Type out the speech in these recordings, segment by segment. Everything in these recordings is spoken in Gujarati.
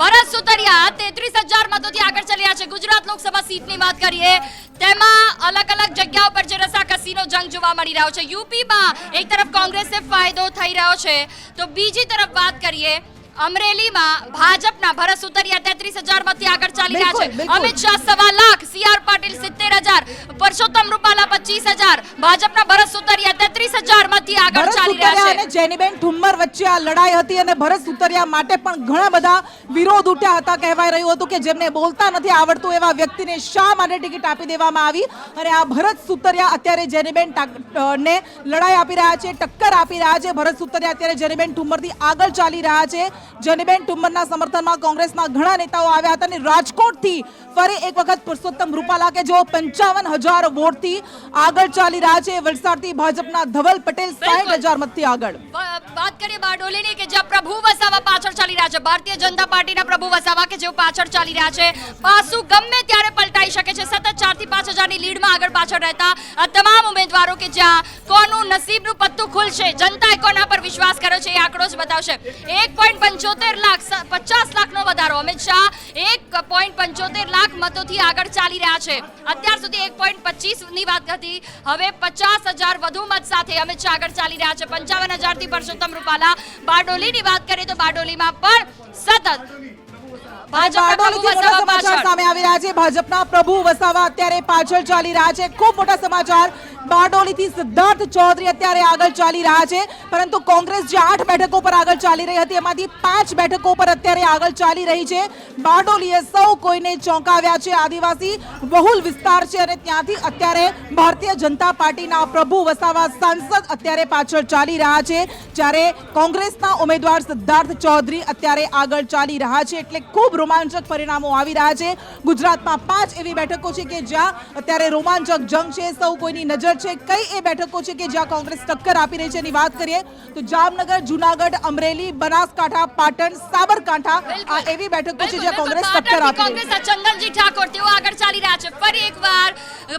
ભરત સુતરિયા 33,000 મતોથી આગળ ચાલી રહ્યા છે। ગુજરાત લોકસભા સીટની વાત કરીએ તેમાં અલગ અલગ જગ્યાઓ પર જે રસાકસીનો જંગ જોવા મળી રહ્યો છે। યુપીમાં એક તરફ કોંગ્રેસને ફાયદો થઈ રહ્યો છે તો બીજી તરફ વાત કરીએ અમરેલીમાં ભાજપના ભરત સુતરિયા 33,000 મતથી આગળ ચાલી રહ્યા છે। અમિત શાહ 1.25 લાખ, સીઆર પાટીલ 70,000, પરસોત્તમ રૂપાલા 25,000, ભાજપના ભરત સુતરિયા 33,000 મતથી આગળ ચાલી રહ્યા છે। અને જેનીબેન ઠુમ્મર વચ્ચે આ લડાઈ હતી અને ભરત સુતરિયા માટે પણ ઘણા બધા વિરોધ ઉઠ્યા હતા। કહેવાય રહ્યું હતું કે જેમને બોલતા નથી આવડતું એવા વ્યક્તિને શા માટે ટિકિટ આપી દેવામાં આવી અને આ ભરત સુતરિયા અત્યારે જેનીબેન ને લડાઈ આપી રહ્યા છે, ટક્કર આપી રહ્યા છે। ભરત સુતરિયા અત્યારે જેનીબેન ઠુમ્મરથી આગળ ચાલી રહ્યા છે। જેનીબેન ઠુમ્મરના સમર્થનમાં કોંગ્રેસના ઘણા નેતાઓ આવ્યા હતા અને રાજકોટથી ફરી એક વખત પુરુષોત્તમ રૂપાલા કે જેઓ 55,000 વોટથી આગળ ચાલી રહ્યા છે। વલસાડથી ભાજપના ધવલ પટેલ 60,000 મતથી આગળ। વાત કરીએ બારડોલીની કે જ્યાં પ્રભુ વસાવા પાછળ ચાલી રહ્યા છે, ભારતીય જનતા પાર્ટીના પ્રભુ વસાવા કે જેઓ પાછળ ચાલી રહ્યા છે। પાસું ગમે ત્યારે પલટાઈ શકે છે, સતત 4 થી 5,000 ની લીડમાં આગળ પાછળ રહેતા આ તમામ ઉમેદવારો કે જ્યાં કોનું નસીબનું પત્તું ખુલશે, જનતાએ કોના પર વિશ્વાસ કર્યો છે એ આંકડો જ બતાવશે। 1.75 લાખ, 50 લાખનો વધારો। અમિત શાહ 1.75 લાખ મતોથી આગળ ચાલી રહ્યા છે। અત્યાર સુધી 1.25 ની વાત હતી, હવે 50,000 વધુ મત સાથે અમિત શાહ આગળ ચાલી રહ્યા છે। 55,000 થી પરસોત્તમ રૂપાલા। બારડોલીની વાત કરીએ તો બારડોલીમાં પણ સતત સામે આવી રહ્યા છે। ભાજપના પ્રભુ વસાવા અત્યારે પાછળ ચાલી રહ્યા છે। ખૂબ મોટા સમાચાર, બારડોલીથી સિદ્ધાર્થ ચૌધરી અત્યારે આગળ ચાલી રહ્યા છે, પરંતુ કોંગ્રેસ જે 8 બેઠકો પર આગળ ચાલી રહી હતી એમાંથી 5 બેઠકો પર અત્યારે આગળ ચાલી રહી છે। બારડોલીએ સૌ કોઈને ચોંકાવ્યા છે, આદિવાસી બહુલ વિસ્તાર છે અને ત્યાંથી અત્યારે ભારતીય જનતા પાર્ટીના પ્રભુ વસાવા સાંસદ અત્યારે પાછળ ચાલી રહ્યા છે, જ્યારે કોંગ્રેસના ઉમેદવાર સિદ્ધાર્થ ચૌધરી અત્યારે આગળ ચાલી રહ્યા છે। એટલે ખૂબ રોમાંચક પરિણામો આવી રહ્યા છે। ગુજરાતમાં 5 એવી બેઠકો છે કે જ્યાં અત્યારે રોમાંચક જંગ છે, સૌ કોઈની નજર છે। કઈ એ બેઠકો છે કે જ્યાં કોંગ્રેસ ટક્કર આપી રહી છે એની વાત કરીએ તો જામનગર, જુનાગઢ, અમરેલી, બનાસકાંઠા, પાટણ, સાબરકાંઠા આ એવી બેઠકો છે જ્યાં કોંગ્રેસ ટક્કર આપી રહી છે। ચંદનજી ઠાકોર તેઓ આગળ ચાલી રહ્યા છે। ફરી એકવાર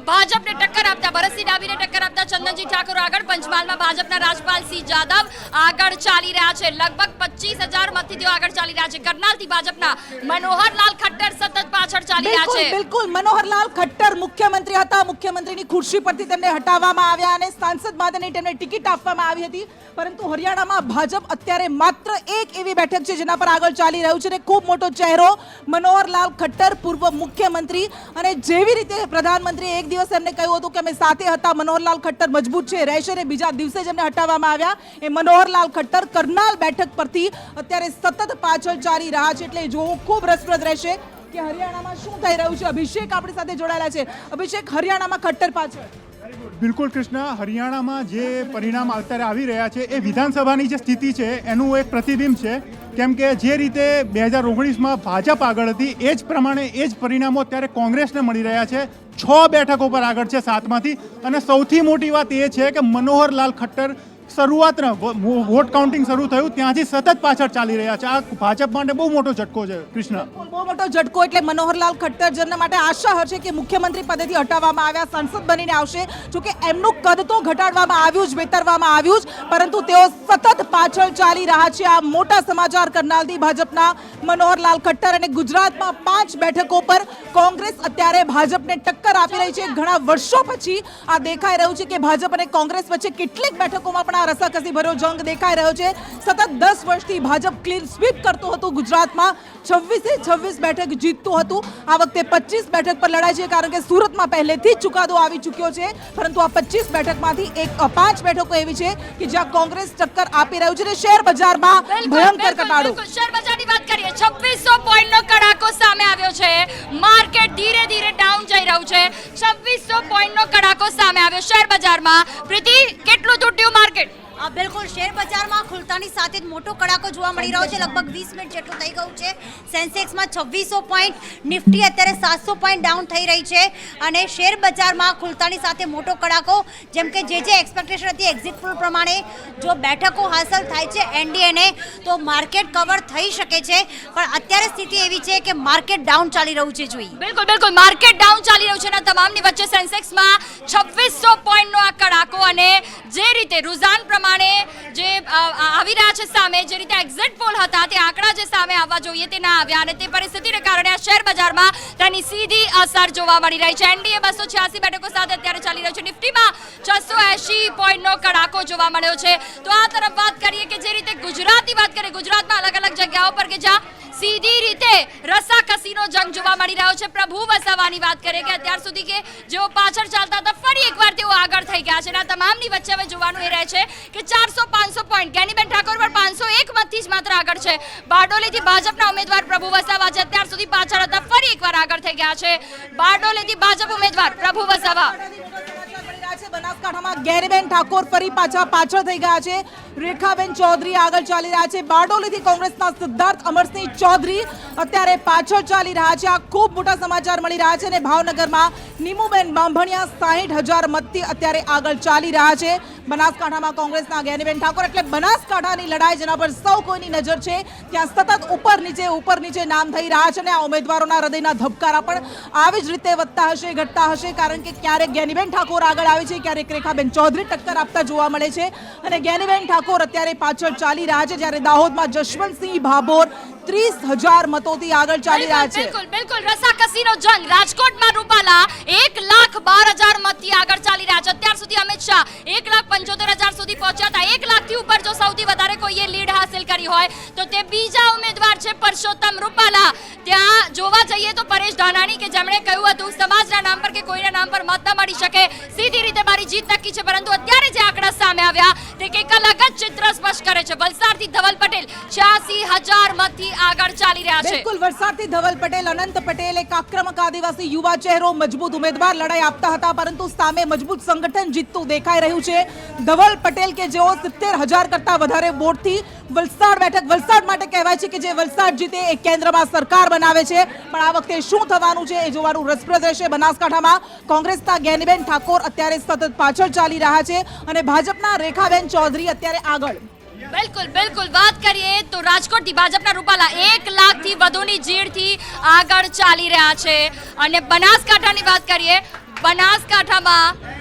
ભાજપને ટક્કર આપતા, ભરતસિંહ ડાભીને ટક્કર આપતા ચંદનજી ઠાકોર આગળ। પંચમહાલમાં ભાજપના રાજપાલસિંહ જાદવ આગળ ચાલી રહ્યા છે, લગભગ 25,000 મતથી તેઓ આગળ ચાલી રહ્યા છે। કરનાલથી ભાજપના મનોહરલાલ ખટ્ટર સતત પાછળ ચાલી રહ્યા છે। બિલકુલ મનોહરલાલ ખટ્ટર મુખ્યમંત્રી હતા, મુખ્યમંત્રીની ખુરશી પરથી તેમને હટાવવામાં આવ્યા અને સાંસદ માટેની તેમને ટિકિટ આપવામાં આવી હતી, પરંતુ હરિયાણામાં ભાજપ અત્યારે માત્ર એક એવી બેઠક છે જેના પર આગળ ચાલી રહ્યું છે અને ખૂબ મોટો ચહેરો મનોહરલાલ ખટ્ટર, પૂર્વ મુખ્યમંત્રી, અને જેવી રીતે પ્રધાનમંત્રીએ એક દિવસ એમને કહ્યું હતું કે અમે સાથે હતા, મનોહરલાલ ખટ્ટર મજબૂત છે, રહેશે, અને બીજા દિવસે જ એમને હટાવવામાં આવ્યા। એ મનોહરલાલ ખટ્ટર કરનાલ બેઠક પરથી અત્યારે સતત પાછળ ચાલી રહ્યા છે। એટલે જોવું ખૂબ રસપ્રદ રહેશે કે હરિયાણામાં શું થઈ રહ્યું છે। અભિષેક આપણી સાથે જોડાયેલા છે। અભિષેક, હરિયાણામાં ખટ્ટર પાછળ। બિલકુલ કૃષ્ણ, હરિયાણામાં જે પરિણામ અત્યારે આવી રહ્યા છે એ વિધાનસભાની જે સ્થિતિ છે એનું એક પ્રતિબિંબ છે, કેમ કે જે રીતે 2019માં ભાજપ આગળ હતી એ જ પ્રમાણે એ જ પરિણામો અત્યારે કોંગ્રેસને મળી રહ્યા છે। 6 બેઠકો પર આગળ છે 7માંથી, અને સૌથી મોટી વાત એ છે કે મનોહરલાલ ખટ્ટર શરૂઆતના વોટ કાઉન્ટિંગ શરૂ થયું ત્યાંથી સતત પાછળ ચાલી રહ્યા છે। આ ભાજપ માટે બહુ મોટો ઝટકો છે કૃષ્ણ, બહુ મોટો ઝટકો। એટલે મનોહરલાલ ખટ્ટર જેમના માટે આશા હશે કે મુખ્યમંત્રી પદેથી હટાવવામાં આવ્યા, સાંસદ બનીને આવશે, જોકે એમનું કદ તો ઘટાડવામાં આવ્યું જ, બેતરવામાં આવ્યું જ, પરંતુ તેઓ સતત પાછળ ચાલી રહ્યા છે। આ મોટા સમાચાર કરનાલથી ભાજપના મનોહરલાલ ખટ્ટર। અને ગુજરાતમાં 5 બેઠકો પર કોંગ્રેસ અત્યારે ભાજપને ટક્કર આપી રહી છે। ઘણા વર્ષો પછી આ દેખાઈ રહ્યું છે કે ભાજપ અને કોંગ્રેસ વચ્ચે કેટલીક બેઠકોમાં પણ રસાકસી ભર્યો જંગ દેખાઈ રહ્યો છે। સતત 10 વર્ષથી ભાજપ ક્લીન સ્વીપ કરતું હતું, ગુજરાતમાં 26 બેઠક જીતતું હતું। આ વખતે 25 બેઠક પર લડાઈ છે, કારણ કે સુરતમાં પહેલેથી જ ચુકાદો આવી ચૂક્યો છે, પરંતુ આ 25 બેઠકમાંથી 5 બેઠકો એવી છે કે જ્યાં કોંગ્રેસ ટક્કર આપી રહ્યું છે। શેર બજારમાં ભયંકર ઘટાડો। શેર બજારની વાત કરીએ, 2600 પોઈન્ટનો કડાકો સામે આવ્યો છે। માર્કેટ ધીરે ધીરે ડાઉન જઈ રહ્યું છે। 2600 પોઈન્ટનો કડાકો સામે આવ્યો શેર બજારમાં। પ્રીતિ, કેટલું તૂટ્યું માર્કેટ? બિલકુલ, શેર બજારમાં ખુલતાની સાથે જ મોટો કડાકો જોવા મળી રહ્યો છે। લગભગ 20 મિનિટ જેટલું થઈ ગયું છે। સેન્સેક્સમાં 2600 પોઈન્ટ, નિફ્ટી અત્યારે 700 પોઈન્ટ ડાઉન થઈ રહી છે, અને શેર બજારમાં ખુલતાની સાથે મોટો કડાકો, જેમ કે જે એક્સપેક્ટેશન હતી એક્ઝિટ પોલ પ્રમાણે જો બેઠકો હાંસલ થાય છે એનડીએને તો માર્કેટ કવર થઈ શકે છે, પણ અત્યારે સ્થિતિ એવી છે કે માર્કેટ ડાઉન ચાલી રહ્યું છે। જોઈએ બિલકુલ માર્કેટ ડાઉન ચાલી રહ્યું છે અને તમામની વચ્ચે સેન્સેક્સમાં 2600 પોઈન્ટનો આ કડાકો, અને જે રીતે રુઝાન પ્રમાણે જે આવી આવી રહ્યા છે સામે, જે રીતે એક્ઝિટ પોલ હતા તે આંકડા જે સામે આવવા જોઈએ તે ના આવ્યા અને તે પરિસ્થિતિને કારણે આ શેર બજારમાં તેની સીધી અસર જોવા મળી રહી છે. એનડીએ 286 બેઠકો સાથે અત્યારે ચાલી રહ્યું છે. નિફ્ટીમાં 680 પોઈન્ટનો કડાકો જોવા મળ્યો છે. તો આ તરફ વાત કરીએ કે જે રીતે ગુજરાતની વાત કરીએ, ગુજરાતમાં અલગ અલગ જગ્યાઓ પર કે જ્યાં સીધી રીતે રસાકસીનો જંગ જોવા મળી રહ્યો છે. પ્રભુ વસાવાની વાત કરીએ કે અત્યાર સુધી કે જેઓ પાછળ ચાલતા હતા ફરી એકવાર તેઓ આગળ થઈ ગયા છે અને આ તમામની વચ્ચે હવે જોવાનું એ રહે છે કે 400-500 પોઈન્ટ જ્ઞાનીબેન ઠાકોર પર 501 મતથી જ માત્ર આગળ છે. બારડોલીથી ભાજપના ઉમેદવાર પ્રભુ વસાવા જે અત્યાર સુધી પાછળ હતા ફરી એકવાર આગળ થઈ ગયા છે. બારડોલીથી ભાજપ ઉમેદવાર પ્રભુ વસાવા. બનાસકાંઠામાં જ્ઞાનીબેન ઠાકોર ફરી પાછળ થઈ ગયા છે. રેખાબેન ચૌધરી આગળ ચાલી રહ્યા છે. બારડોલીથી કોંગ્રેસના સિદ્ધાર્થ અમરસિંહ ચૌધરી અત્યારે પાછળ ચાલી રહ્યા છે. આ ખૂબ મોટા સમાચાર મળી રહ્યા છે અને ભાવનગરમાં નીમુબેન બાંભણિયા 60,000 મતથી અત્યારે આગળ ચાલી રહ્યા છે. બનાસકાંઠામાં કોંગ્રેસના જ્ઞાનીબેન ઠાકોર એટલે બનાસકાંઠાની લડાઈ જેના પર સૌ કોઈની નજર છે ત્યાં સતત ઉપર નીચે નામ થઈ રહ્યા છે અને આ ઉમેદવારોના હૃદયના ધબકારા પણ આવી જ રીતે વધતા હશે, ઘટતા હશે, કારણ કે ક્યારેક જ્ઞાનીબેન ઠાકોર આગળ આવે છે, ક્યારેક રેખાબેન ચૌધરી ટક્કર આપતા જોવા મળે છે અને જ્ઞાનીબેન ઠાકોર અત્યારે પાછળ ચાલી રહ્યા છે, જ્યારે દાહોદમાં જશવંતસિંહ ભાભોર 30,000 મતોથી આગળ ચાલી રહ્યા છે. બિલકુલ રસાકસીનો જંગ. રાજકોટમાં રૂપાલા 1,12,000 મતથી આગળ ચાલી રહ્યા છે. અત્યાર સુધી અમિત શાહ 1,75,000 સુધી પહોંચ્યા હતા. 1 લાખથી ઉપર જો સૌથી વધારે કોઈએ લીડ હાંસલ કરી હોય તો તે બીજા ઉમેદવાર છે પરસોત્તમ રૂપાલા. ત્યાં જોવા જઈએ તો પરેશ ધાનાણી કે જેમણે કહ્યું હતું સમાજના નામ પર કે કોઈના નામ પર મત ન મળી શકે, સીધી રીતે મારી જીત નક્કી છે, પરંતુ અત્યારે જે આંકડા સામે આવ્યા તે કંઈક અલગ જ ચિત્ર સ્પષ્ટ કરે છે. વલસાડથી ધવલ પટેલ 86,000 મતથી આગળ ચાલી રહ્યા છે. બિલકુલ વલસાડથી ધવલ પટેલ, અનંત પટેલ એક આક્રમક આદિવાસી યુવા ચહેરો, મજબૂત ઉમેદવાર લડાઈ આપતા હતા, પરંતુ સામે મજબૂત સંગઠન જીતતું દેખાઈ રહ્યું છે. ધવલ પટેલ કે જેઓ 70,000 કરતા વધારે વોટથી વલસાડ બેઠક, વલસાડ માટે કહેવાય છે કે જે વલસાડ જીતે એ કેન્દ્રમાં સરકાર બનાવે છે, પણ આ વખતે શું થવાનું છે એ જોવાનું રસપ્રદ રહેશે. બનાસકાંઠામાં કોંગ્રેસના જ્ઞાનીબેન ઠાકોર અત્યારે સતત પાછળ ચાલી રહ્યા છે અને ભાજપના રેખાબેન ચૌધરી અત્યારે આગળ. બિલકુલ વાત કરીએ તો રાજકોટથી ભાજપના રૂપાલા 1 લાખથી વધુની જીડથી આગળ ચાલી રહ્યા છે અને બનાસકાંઠાની વાત કરીએ, બનાસકાંઠામાં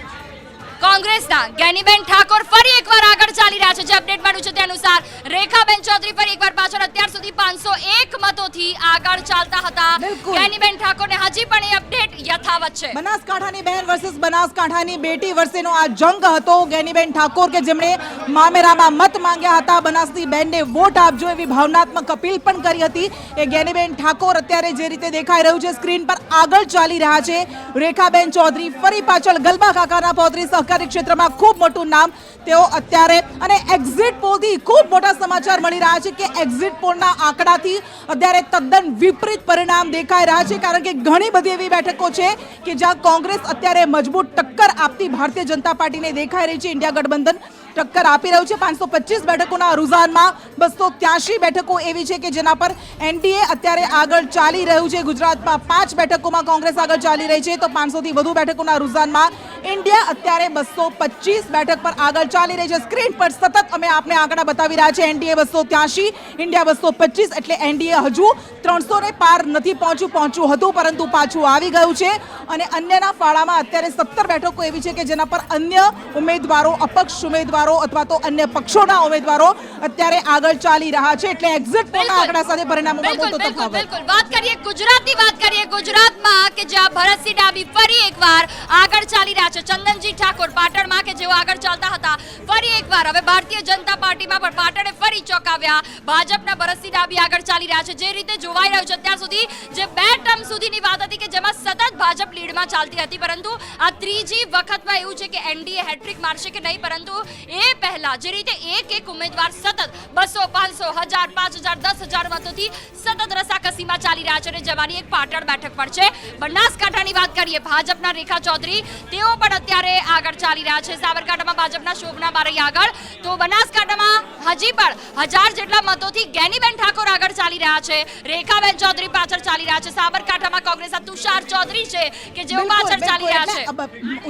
કોંગ્રેસના જ્ઞાનીબેન ઠાકોર ફરી એકવાર આગળ ચાલી રહ્યા છે. જે અપડેટ મળ્યું છે તે અનુસાર રેખાબેન ચૌધરી ફરી એકવાર પાછળ અત્યાર સુધી 501 મતોથી આગળ ચાલતા હતા. જ્ઞાનીબેન ઠાકોરને હજી પણ એ અપડેટ યથાવત છે. બનાસકાંઠાની બહેન વર્સિસ બનાસકાંઠાની બેટી વચ્ચેનો આ જંગ હતો. જ્ઞાનીબેન ઠાકોર કે જેમણે મામેરામાં મત માંગ્યા હતા, બનાસની બહેનને વોટ આપજો એવી ભાવનાત્મક અપીલ પણ કરી હતી, એ જ્ઞાનીબેન ઠાકોર અત્યારે જે રીતે દેખાઈ રહ્યું છે સ્ક્રીન પર આગળ ચાલી રહ્યા છે. રેખાબેન ચૌધરી ફરી પાછળ, ગલબા કાકાના પૌત્રી, સહકારી ક્ષેત્રમાં ખૂબ મોટું નામ તેઓ અત્યારે, અને એક્ઝિટ પોલથી ખૂબ મોટા સમાચાર મળી રહ્યા છે કે એક્ઝિટ પોલના આંકડાથી અત્યારે તદ્દન વિપરીત પરિણામ દેખાઈ રહ્યા છે, કારણ કે ઘણી બધી એવી બેઠકો છે કે જ્યાં કોંગ્રેસ અત્યારે મજબૂત ટક્કર આપતી ભારતીય જનતા પાર્ટીને દેખાઈ રહી છે. ઇન્ડિયા ગઠબંધન ટક્કર આપી રહ્યું છે. 525 બેઠકોના રૂઝાનમાં 283 બેઠકો એવી છે કે જેના પર એનડીએ અત્યારે આગળ ચાલી રહ્યું છે. ગુજરાતમાં 5 બેઠકોમાં કોંગ્રેસ આગળ ચાલી રહી છે, તો 500 થી વધુ બેઠકોના રૂઝાનમાં ઇન્ડિયા અત્યારે 225 બેઠક પર આગળ ચાલી રહી છે. સ્ક્રીન પર સતત અમે આપને આંકડા બતાવી રહ્યા છે. એનડીએ 283, ઇન્ડિયા 225, એટલે એનડીએ હજુ 300 ને પાર નથી પહોંચ્યું હતું, પરંતુ પાછું આવી ગયું છે અને અન્યના ફાળામાં અત્યારે 17 બેઠકો એવી છે કે જેના પર અન્ય ઉમેદવારો, અપક્ષ ઉમેદવારો અથવા તો અન્ય પક્ષોના ઉમેદવારો અત્યારે આગળ ચાલી રહ્યા છે. એટલે એક્ઝિટ પોલના આંકડા સાથે પરિણામોમાં મોટો તફાવત. બિલકુલ વાત કરીએ ગુજરાતની, વાત કરીએ ગુજરાતમાં કે જ્યાં ભરતસિંહ ડાભી ફરી એકવાર આગળ ચાલી રહ્યા છે. ચંદનજી ઠાકોર પાટણમાં કે જેઓ આગળ ચાલતા હતા ફરી એકવાર હવે ભારતીય જનતા પાર્ટીમાં પણ પાટણે ફરી ચોંકાવ્યા. ભાજપના ભરતસિંહ ડાભી આગળ ચાલી રહ્યા છે. જે રીતે જોવાઈ રહ્યું છે અત્યાર સુધી જે 2 ટર્મ સુધીની વાત હતી કે જેમાં સતત ભાજપ લીડમાં ચાલતી હતી, પરંતુ આ ત્રીજી વખતમાં એવું છે કે એનડીએ હેટ્રિક મારશે કે નહીં, પરંતુ એ પહેલા જે રીતે એક ઉમેદવાર સતત 200, 500, 1000, 5000, 10,000 મતોથી સતત રસાકસીમાં ચાલી રહ્યા છે અને જવાની એક પાટણ બેઠક પર છે. બનાસકાંઠાની વાત કરીએ, ભાજપના રેખા ચૌધરી તેઓ પણ અત્યારે આગળ ચાલી રહ્યા છે. સાબરકાંઠામાં ભાજપના શોભના બારૈયા આગળ, તો બનાસકાંઠામાં હજી પણ 1000 જેટલા મતોથી જ્ઞાનીબેન ઠાકોર આગળ ચાલી રહ્યા છે. રેખાબેન ચૌધરી પાછળ ચાલી રહ્યા છે. સાબરકાંઠામાં કોંગ્રેસના તુષાર ચૌધરી છે કે જેઓ પાછળ ચાલી રહ્યા છે.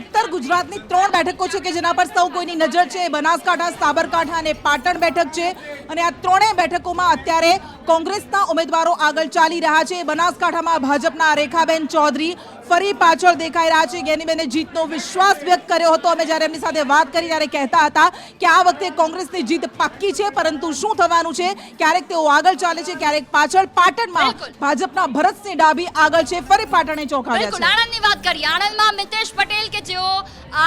ઉત્તર ગુજરાતની 3 બેઠકો છે કે જેના પર સૌ કોઈની નજર છે. બનાસકાંઠા, સાબરકાંઠા અને પાટણ બેઠક છે અને આ ત્રણેય બેઠકોમાં અત્યારે કોંગ્રેસના ઉમેદવારો આગળ ચાલી રહ્યા છે. બનાસકાંઠામાં ભાજપના રેખાબેન ચૌધરી ફરી પાછળ દેખાઈ રહ્યા છે. જ્ઞાનીબેને જીતનો વિશ્વાસ વ્યક્ત કર્યો હતો. અમે જ્યારે એમની સાથે વાત કરી ત્યારે કહેતા હતા કે આ વખતે કોંગ્રેસની જીત પાક્કી છે, પરંતુ શું થવાનું છે, ક્યારેક તેઓ આગળ ચાલે છે, ક્યારેક પાછળ. પાટણમાં ભાજપના ભરતસિંહ ડાભી આગળ છે, ફરી પાટણે ચોંકાવ્યા છે. આણંદની વાત કરીએ. આણંદમાં મિતેશ પટેલ કે જેઓ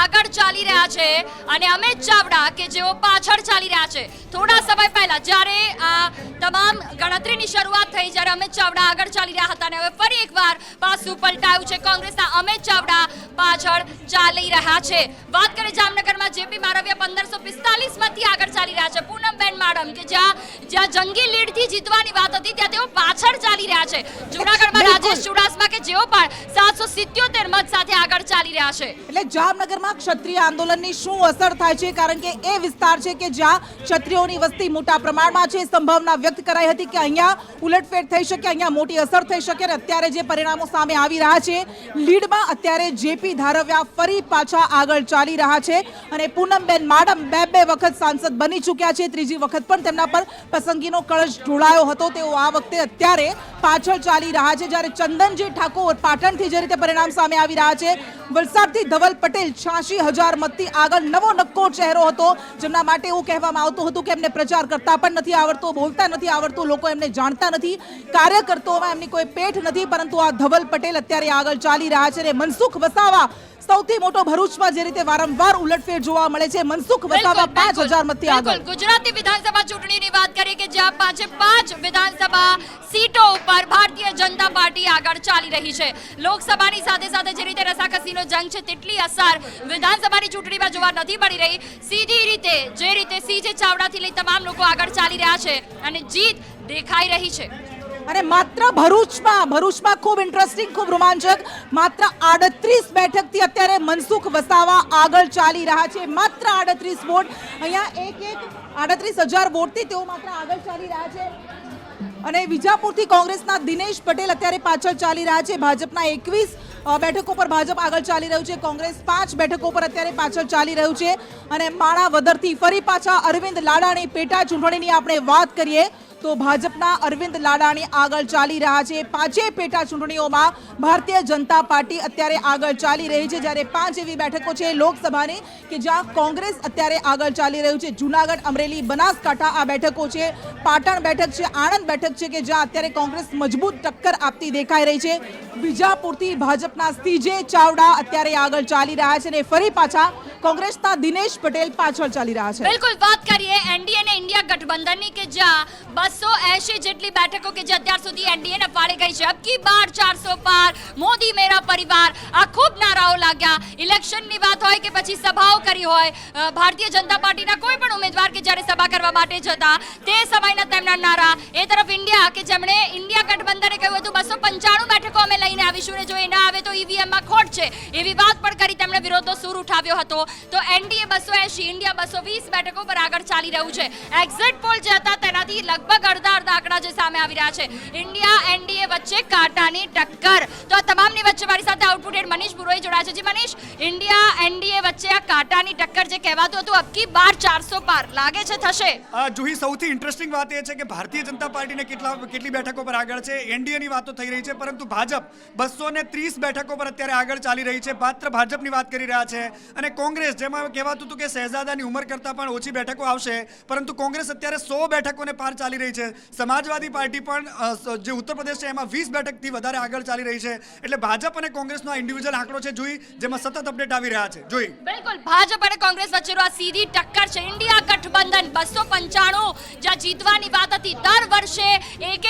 આગળ ચાલી રહ્યા છે અને અમિત ચાવડા કે જેઓ પાછળ ચાલી રહ્યા છે. થોડા સમય પહેલા જ્યારે આ તમામ ગણતરીની શરૂઆત થઈ, જ્યારે અમિત ચાવડા આગળ ચાલી રહ્યા હતા અને હવે ફરી એકવાર પાછું પલટાયું છે. કોંગ્રેસના અમિત ચાવડા પાછળ ચાલી રહ્યા છે. વાત કરીએ જામનગરમાં જેપી મારવિયા 1545 માંથી આગળ ચાલી રહ્યા છે. પૂનમબેન માડમ કે જ્યાં જંગી લીડથી જીતવાની વાત હતી ત્યાં તેઓ પાછળ ચાલી રહ્યા છે. જૂનાગઢમાં રાજેશ ચુડાસમા કે જેઓ પણ 777 મત સાથે આગળ ચાલી રહ્યા છે. એટલે જામનગરમાં ક્ષત્રિય આંદોલનની શું અસર થાય છે, કારણ કે એ વિસ્તાર છે કે જ્યાં ક્ષત્રિયોની વસ્તી મોટા પ્રમાણમાં છે. સંભાવના વ્યક્ત કરાઈ હતી કે અહીંયા ઉલટફેર થઈ શકે, અહીંયા મોટી અસર થઈ શકે અને અત્યારે જે પરિણામો સામે આવી રહ્યા છે, લીડમાં અત્યારે જેપી ધારવિયા ફરી પાછા આગળ ચાલી રહ્યા છે અને પૂનમબેન માડમ બે વખત સાંસદ બની ચૂક્યા છે. ત્રીજી વખત પણ તેમના પર પસંદગીનો કળશ ઢોળાયો હતો. તેઓ આ વખતે અત્યારે પાછળ ચાલી રહ્યા છે. જ્યારે ચંદનજી ઠાકોર પાટણથી જે રીતે પરિણામ સામે આવી રહ્યા છે, વલસાડથી ધવલ પટેલ 86,000 મતથી આગળ નવો નક્કો ચહેરો હતો, જેમના માટે એવું કહેવામાં આવતું હતું કે એમને પ્રચાર કરતા પણ નથી આવડતો, બોલતા નથી આવડતું, લોકો એમને જાણતા નથી, કાર્યકર્તાઓમાં એમની કોઈ પેઠ નથી. પરંતુ આ ધવલ પટેલ અત્યારે આગળ ચાલી રહ્યા છે અને મનસુખ વસાવા સૌથી મોટો ભરૂચમાં જે રીતે વારંવાર ઉલટફેર જોવા મળે છે, મનસુખ વસાવા 5,000 મતથી આગળ. ગુજરાતી વિધાનસભા ચૂંટણીની વાત કરીએ કે જ્યાં 5 વિધાનસભા સીટો ઉપર ભારતીય જનતા પાર્ટી આગળ ચાલી રહી છે. લોકસભાની સાથે સાથે જે રીતે રસાકસીનો જંગ છે, તેટલી અસર વિધાનસભાની ચૂંટણીમાં જોવા નથી મળી રહી. સીધી રીતે જે રીતે સીજે ચાવડાથી લઈ તમામ લોકો આગળ ચાલી રહ્યા છે અને જીત દેખાઈ રહી છે. અને માત્ર ભરૂચમાં ખૂબ ઇન્ટરેસ્ટિંગ, ખૂબ રોમાંચક, માત્ર 38 બેઠકથી અત્યારે મનસુખ વસાવા આગળ ચાલી રહ્યા છે. માત્ર 38 વોટ, અહીંયા 38,000 વોટથી તેઓ માત્ર આગળ ચાલી રહ્યા છે. અને વિજાપુરથી કોંગ્રેસના દિનેશ પટેલ અત્યારે પાછળ ચાલી રહ્યા છે. ભાજપના 21 બેઠકો પર ભાજપ આગળ ચાલી રહ્યું છે, કોંગ્રેસ 5 બેઠકો પર અત્યારે પાછળ ચાલી રહ્યું છે. અને માણાવદરથી ફરી પાછા અરવિંદ લાડાણી પેટા ચૂંટણીની આપણે વાત કરીએ તો ભાજપના અરવિંદ લાડાણી આગળ ચાલી રહ્યા છે. 5 પેટા ચૂંટણીઓમાં ભારતીય જનતા પાર્ટી અત્યારે આગળ ચાલી રહી છે, જ્યારે 5 એવી બેઠકો છે લોકસભાની કે જ્યાં કોંગ્રેસ અત્યારે આગળ ચાલી રહ્યું છે. જૂનાગઢ, અમરેલી, બનાસકાંઠા આ બેઠકો છે. પાટણ બેઠક છે, આણંદ બેઠક છે કે જ્યાં અત્યારે કોંગ્રેસ મજબૂત ટક્કર આપતી દેખાઈ રહી છે. વિજાપુરથી ભાજપના સીજે ચાવડા અત્યારે આગળ ચાલી રહ્યા છે અને ફરી પાછા કોંગ્રેસના દિનેશ પટેલ પાછળ ચાલી રહ્યા છે. બિલકુલ વાત કરીએ એનડીએ અને ઇન્ડિયા ગઠબંધનની કે જ્યાં 280 જેટલી બેઠકો કે જે અત્યાર સુધી એનડીએ ને ફાળે ગઈ છે. અબ કી બાર 400 પાર, મોદી મેરા પરિવાર, આ ખૂબ નારાઓ લાગ્યા. ઇલેક્શનની વાત હોય કે પછી સભાઓ કરી હોય, ભારતીય જનતા પાર્ટીના કોઈ પણ ઉમેદવાર કે જ્યારે સભા કરવા માટે જતા તે સમયના તેમના નારા. એ તરફ ઇન્ડિયા કે જેમણે ઇન્ડિયા ગઠબંધને કહ્યું હતું 295 બેઠકો અમે લઈને આવીશું ને જો એ ના આવે તો ઈવીએમમાં ખોટ છે, એવી વાત પણ કરી તેમણે વિરોધનો સૂર ઉઠાવ્યો હતો. તો એનડીએ 280, ઇન્ડિયા 220 બેઠકો પર આગળ ચાલી રહ્યું છે. એક્ઝિટ પોલ જે હતા તેનાથી લગભગ અડધા આંકડા જે સામે આવી રહ્યા છે. ઇન્ડિયા એનડીએ વચ્ચે કાંટાની ટક્કર. તો આ તમામની વચ્ચે મારી સાથે આઉટપુટ હેડ મનીષ પુરોહિત જોડાયા છે. જી મનીષ, ઇન્ડિયા એનડીએ વચ્ચે આ કાંટાની ટક્કર જે કહેવાતું હતું અબ કી બાર 400 પાર લાગે છે થશે? જુહી, સૌથી ઇન્ટરેસ્ટિંગ વાત એ છે કે ભારતીય જનતા પાર્ટીને કેટલી બેઠકો પર આગળ છે. એનડીએની વાતો થઈ રહી છે, પરંતુ ભાજપ 230 બેઠકો પર અત્યારે આગળ ચાલી રહી છે. માત્ર ભાજપની વાત કરી રહ્યા છે. અને કોંગ્રેસ, જેમાં કહેવાતું હતું કે શહેજાદાની ઉંમર કરતાં પણ ઓછી બેઠકો આવશે, પરંતુ કોંગ્રેસ અત્યારે 100 બેઠકોને પાર ચાલી રહી છે. સમાજવાદી પાર્ટી પણ જે ઉત્તર પ્રદેશ છે એમાં 20 બેઠકથી વધારે આગળ ચાલી રહી છે. એટલે ભાજપ અને કોંગ્રેસનો આ ઇન્ડિવિજ્યુઅલ આંકડો છે જોઈ, જેમાં સતત અપડેટ આવી રહ્યા છે. જોઈ, બિલકુલ ભાજપ અને કોંગ્રેસ વચ્ચેનો આ સીધી ટક્કર છે. ઇન્ડિયા ગઠબંધન 295 જ્યાં જીતવાની વાત હતી, દર વર્ષે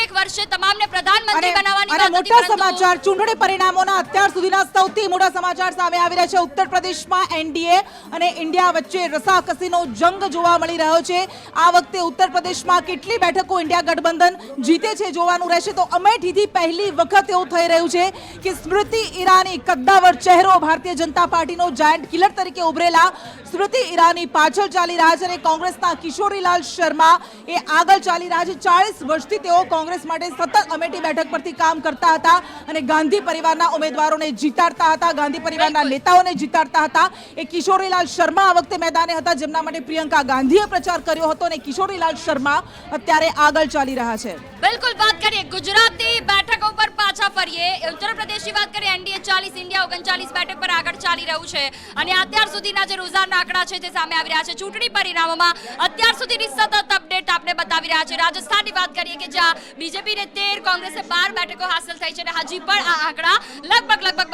એક વર્ષે તમામને પ્રધાનમંત્રી બનાવવાની વાત હતી. મોટા સમાચાર, ચૂંટણી પરિણામોના અત્યાર સુધીના સૌથી મોટા સમાચાર સામે આવી રહ્યા છે. ઉત્તર પ્રદેશમાં એનડીએ અને ઇન્ડિયા વચ્ચે રસાકસીનો જંગ જોવા મળી રહ્યો છે. આ વખતે ઉત્તર પ્રદેશમાં કેટલી બેઠકો ઇન્ડિયા ગઠબંધન જીતે છે જોવાનું રહેશે. તો અમેઠીથી પહેલી વખત એવું થઈ રહ્યું છે કે સ્મૃતિ ઈરાની, કદ્દાવર ચહેરો, ભારતીય જનતા પાર્ટીનો જાયન્ટ કિલર તરીકે ઉભરેલા સ્મૃતિ ઈરાની પાછળ ચાલી રહ્યા છે અને કોંગ્રેસના કિશોરીલાલ શર્મા એ આગળ ચાલી રહ્યા છે. 40 વર્ષથી તેઓ કોંગ્રેસ માટે સતત અમેઠી બેઠક પરથી કામ કરતા હતા અને ગાંધી પરિવારના ઉમેદવારોને જીતાડતા હતા, ગાંધી પરિવારના નેતાઓને જીતાડતા હતા. એ કિશોરીલાલ શર્મા આ વખતે મેદાને હતા, જેમના માટે પ્રિયંકા ગાંધીએ પ્રચાર કર્યો હતો અને કિશોરીલાલ શર્મા અત્યારે આગળ ચાલી રહ્યા છે. બિલકુલ વાત કરીએ ગુજરાતની બેઠકો પર પાછા ફરીએ. ઉત્તર પ્રદેશની વાત કરીએ. એનડીએ 40, ઇન્ડિયા 39 બેઠક પર આગળ ચાલી રહ્યું છે અને અત્યાર સુધીના જે રોજાના આંકડા છે તે સામે આવી રહ્યા છે. ચૂંટણી પરિણામોમાં અત્યાર સુધીની સતત અપડેટ આપણે બતાવી રહ્યા છે. રાજસ્થાનની વાત કરીએ કે જ્યાં બીજેપીને 13, કોંગ્રેસે 12 બેઠકો હાંસલ થઈ છે અને હજી પણ આ આંકડા લગભગ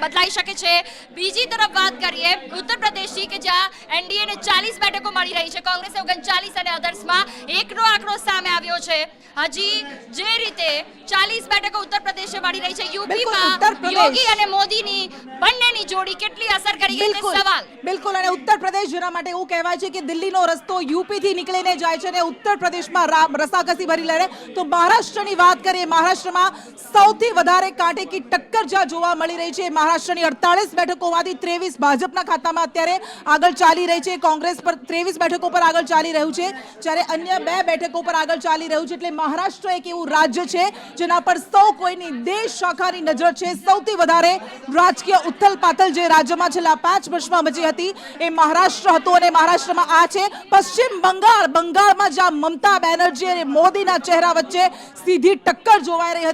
બદલાઈ શકે છે. બીજી તરફ વાત કરીએ ઉત્તર પ્રદેશની કે જ્યાં એનડીએને 40 બેઠકો મળી રહી છે, કોંગ્રેસે 39 અને અધર્સમાં 1નો આંકડો સામે આવ્યો છે. હજી જે રીતે 40 બેઠકો ઉત્તર પ્રદેશે મળી રહી છે, યુપીમાં ઉત્તર પ્રદેશ. યોગી અને મોદીની બંનેની જોડી કેટલી અસર કરી ગઈ તે સવાલ. બિલકુલ. અને ઉત્તર પ્રદેશ જેના માટે એવું કહેવાય છે કે દિલ્હીનો રસ્તો યુપી થી નીકળીને જાય છે અને ઉત્તર પ્રદેશમાં રસાકસી ભરી લડે. તો મહારાષ્ટ્રની વાત કરીએ. મહારાષ્ટ્રમાં સૌથી વધારે કાંટેકી ટક્કર જ્યાં જોવા મળી રહી છે, મહારાષ્ટ્રની 48 બેઠકોમાંથી 23 ભાજપના ખાતામાં અત્યારે આગળ ચાલી રહી છે. કોંગ્રેસ પર 23 બેઠકો પર આગળ ચાલી રહ્યું છે, જ્યારે અન્ય 2 બેઠકો પર આગળ ચાલી રહ્યું છે. એટલે મહારાષ્ટ્ર એક એવું રાજ્ય છે જેના પર સૌ કોઈની દેશ શાખાની નજર છે. સૌથી વધારે રાજકીય ઉથલ-પાથલ જે રાજ્યમાં છેલ્લા 5 વર્ષમાં મચી હતી એ મહારાષ્ટ્ર હતું અને મહારાષ્ટ્રમાં આ છે. પશ્ચિમ બંગાળમાં જ્યાં મમતા બેનર્જી અને મોદીના ચહેરા વચ્ચે સીધી ટક્કર જોવાઈ રહી હતી.